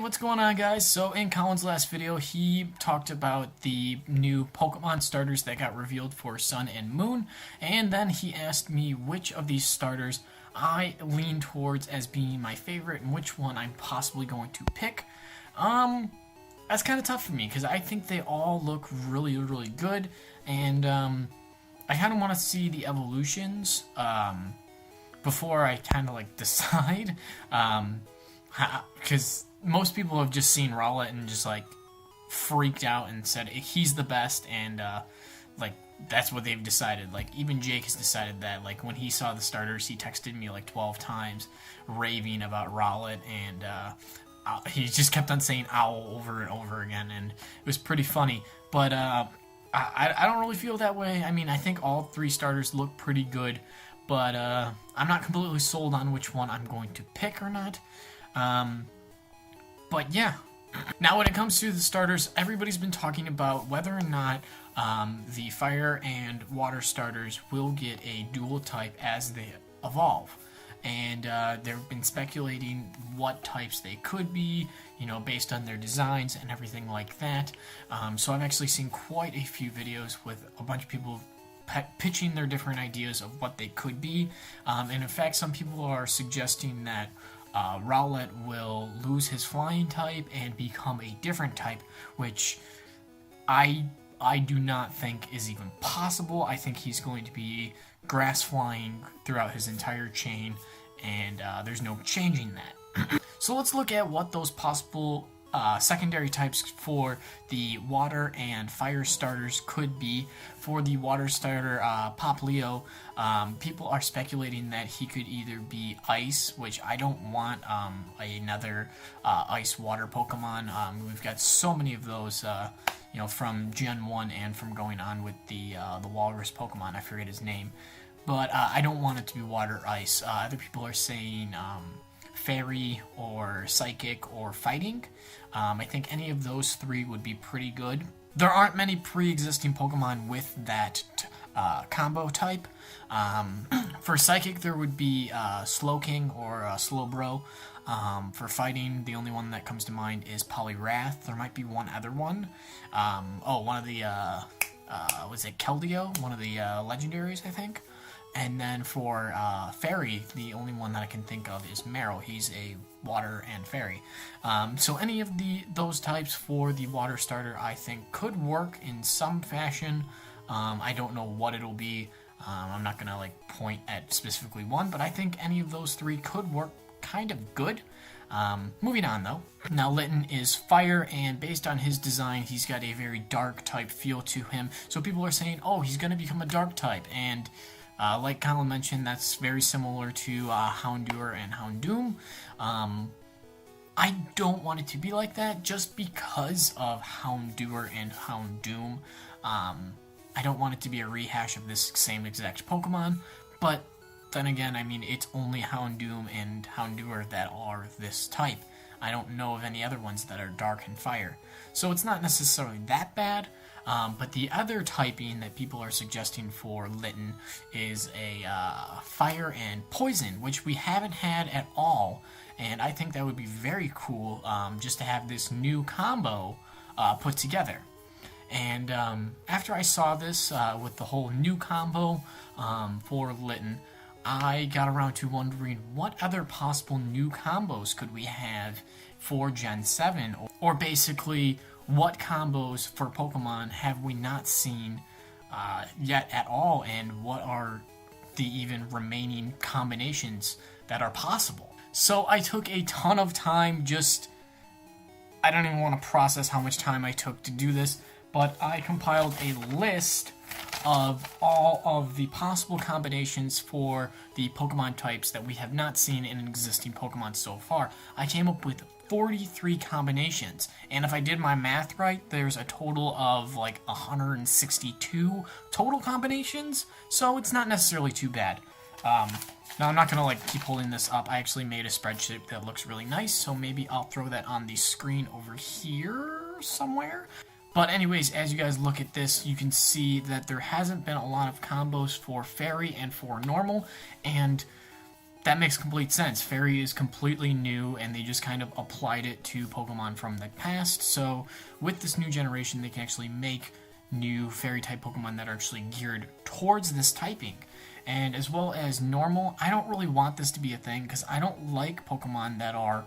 What's going on, guys? So in Colin's last video, he talked about the new Pokemon starters that got revealed for Sun and Moon, and then he asked me which of these starters I lean towards as being my favorite and which one I'm possibly going to pick. That's kind of tough for me because I think they all look really, really good, and I kind of want to see the evolutions before I kind of like decide, because most people have just seen Rowlet and just like freaked out and said he's the best, and like that's what they've decided. Like even Jake has decided that. Like when he saw the starters, he texted me like 12 times raving about Rowlet, and he just kept on saying owl over and over again, and it was pretty funny. But I don't really feel that way. I mean, I think all three starters look pretty good, but I'm not completely sold on which one I'm going to pick or not. But yeah, now when it comes to the starters, everybody's been talking about whether or not the fire and water starters will get a dual type as they evolve. And they've been speculating what types they could be, you know, based on their designs and everything like that. So I've actually seen quite a few videos with a bunch of people pitching their different ideas of what they could be. And in fact, some people are suggesting that Rowlet will lose his flying type and become a different type, which I do not think is even possible. I think he's going to be grass flying throughout his entire chain, and there's no changing that. So let's look at what those possible secondary types for the water and fire starters could be. For the water starter, Poplio, people are speculating that he could either be ice, which I don't want another ice water Pokemon. We've got so many of those, you know, from Gen 1 and from going on with the Walrus Pokemon. I forget his name. But I don't want it to be water ice. Other people are saying fairy or psychic or fighting. I think any of those three would be pretty good. There aren't many pre-existing Pokemon with that combo type. For psychic, there would be Slowking or Slowbro. For fighting, the only one that comes to mind is Poliwrath. There might be one other one. One of the was it Keldeo? One of the legendaries, I think. And then for fairy, the only one that I can think of is Meryl. He's a water and fairy. So any of those types for the water starter, I think, could work in some fashion. I don't know what it'll be. I'm not gonna like point at specifically one, but I think any of those three could work kind of good. Moving on though. Now Litten is fire, and based on his design, he's got a very dark type feel to him. So people are saying, oh, he's gonna become a dark type, and like Colin mentioned, that's very similar to Houndour and Houndoom. I don't want it to be like that just because of Houndour and Houndoom. I don't want it to be a rehash of this same exact Pokemon, but then again, I mean, it's only Houndoom and Houndour that are this type. I don't know of any other ones that are dark and fire. So it's not necessarily that bad. But the other typing that people are suggesting for Litten is a fire and poison, which we haven't had at all, and I think that would be very cool, just to have this new combo put together. And after I saw this with the whole new combo for Litten, I got around to wondering what other possible new combos could we have for Gen 7, or basically what combos for Pokemon have we not seen yet at all, and what are the even remaining combinations that are possible. So I took a ton of time, I don't even want to process how much time I took to do this, but I compiled a list of all of the possible combinations for the Pokemon types that we have not seen in an existing Pokemon so far. I came up with 43 combinations, and if I did my math right, there's a total of like 162 total combinations, so it's not necessarily too bad. Now I'm not gonna like keep holding this up. I actually made a spreadsheet that looks really nice, so maybe I'll throw that on the screen over here somewhere. But anyways, as you guys look at this, you can see that there hasn't been a lot of combos for fairy and for normal, and that makes complete sense. Fairy is completely new, and they just kind of applied it to Pokemon from the past. So with this new generation, they can actually make new Fairy-type Pokemon that are actually geared towards this typing. And as well as normal, I don't really want this to be a thing, because I don't like Pokemon that are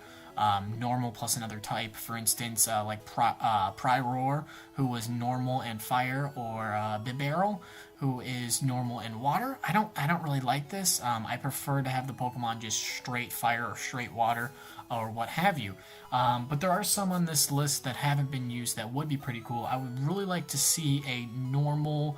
normal plus another type. For instance, like Priroar, who was normal and fire, or Bibarel, who is normal and water. I don't really like this. I prefer to have the Pokemon just straight fire or straight water or what have you. But there are some on this list that haven't been used that would be pretty cool. I would really like to see a normal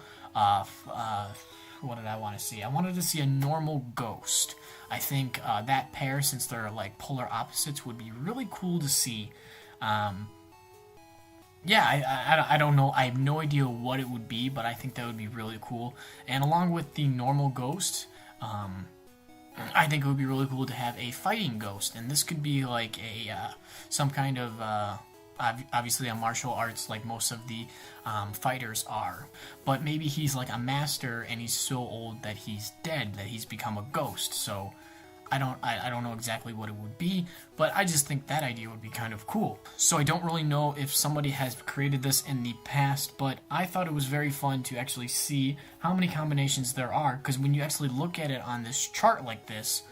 what did I want to see? I wanted to see a normal ghost. I think that pair, since they're like polar opposites, would be really cool to see. Yeah, I don't know. I have no idea what it would be, but I think that would be really cool. And along with the normal ghost, I think it would be really cool to have a fighting ghost. And this could be like a some kind of obviously a martial arts, like most of the fighters are. But maybe he's like a master, and he's so old that he's dead, that he's become a ghost. So I don't know exactly what it would be, but I just think that idea would be kind of cool. So I don't really know if somebody has created this in the past, but I thought it was very fun to actually see how many combinations there are, because when you actually look at it on this chart like this,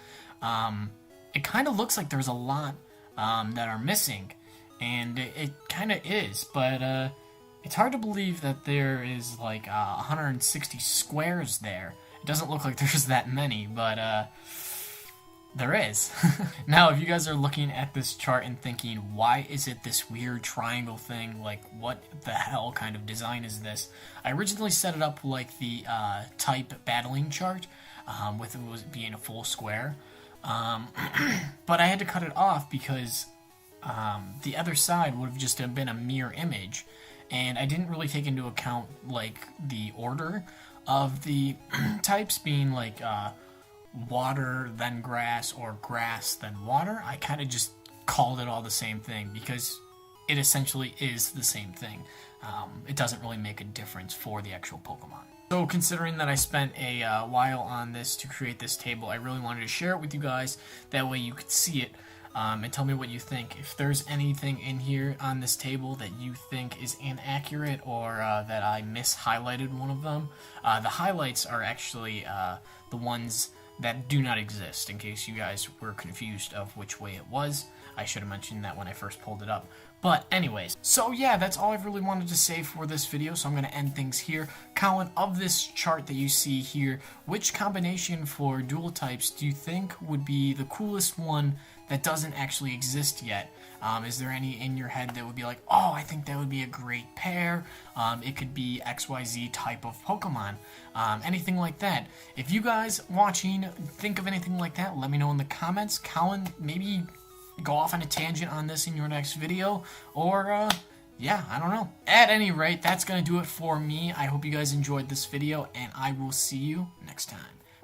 it kind of looks like there's a lot that are missing, and it kind of is, but it's hard to believe that there is like 160 squares there. It doesn't look like there's that many, but there is. Now, if you guys are looking at this chart and thinking, why is it this weird triangle thing? Like, what the hell kind of design is this? I originally set it up like the type battling chart, with it being a full square. But I had to cut it off because the other side would have just been a mirror image. And I didn't really take into account like the order of the types being like water, then grass, or grass, then water. I kind of just called it all the same thing because it essentially is the same thing. It doesn't really make a difference for the actual Pokemon. So considering that I spent a while on this to create this table, I really wanted to share it with you guys. That way you could see it and tell me what you think. If there's anything in here on this table that you think is inaccurate, or that I mis-highlighted one of them, the highlights are actually the ones that do not exist, in case you guys were confused of which way it was. I should have mentioned that when I first pulled it up. But anyways, so yeah, that's all I've really wanted to say for this video, so I'm going to end things here. Colin, of this chart that you see here, which combination for dual types do you think would be the coolest one that doesn't actually exist yet? Is there any in your head that would be like, oh, I think that would be a great pair? It could be XYZ type of Pokemon. Anything like that. If you guys watching think of anything like that, let me know in the comments. Colin, maybe go off on a tangent on this in your next video, or yeah, I don't know. At any rate, that's going to do it for me. I hope you guys enjoyed this video, and I will see you next time.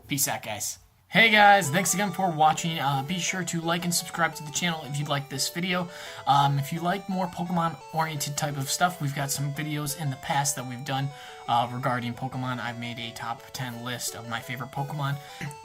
Peace out, guys. Hey guys, thanks again for watching. Be sure to like and subscribe to the channel if you like this video. If you like more Pokemon-oriented type of stuff, we've got some videos in the past that we've done regarding Pokemon. I've made a top 10 list of my favorite Pokemon.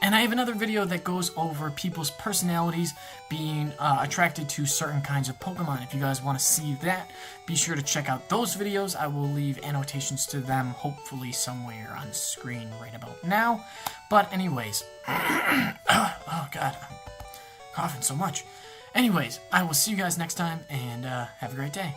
And I have another video that goes over people's personalities being attracted to certain kinds of Pokemon. If you guys want to see that, be sure to check out those videos. I will leave annotations to them, hopefully somewhere on screen right about now. But anyways, oh god, I'm coughing so much. Anyways, I will see you guys next time, and have a great day.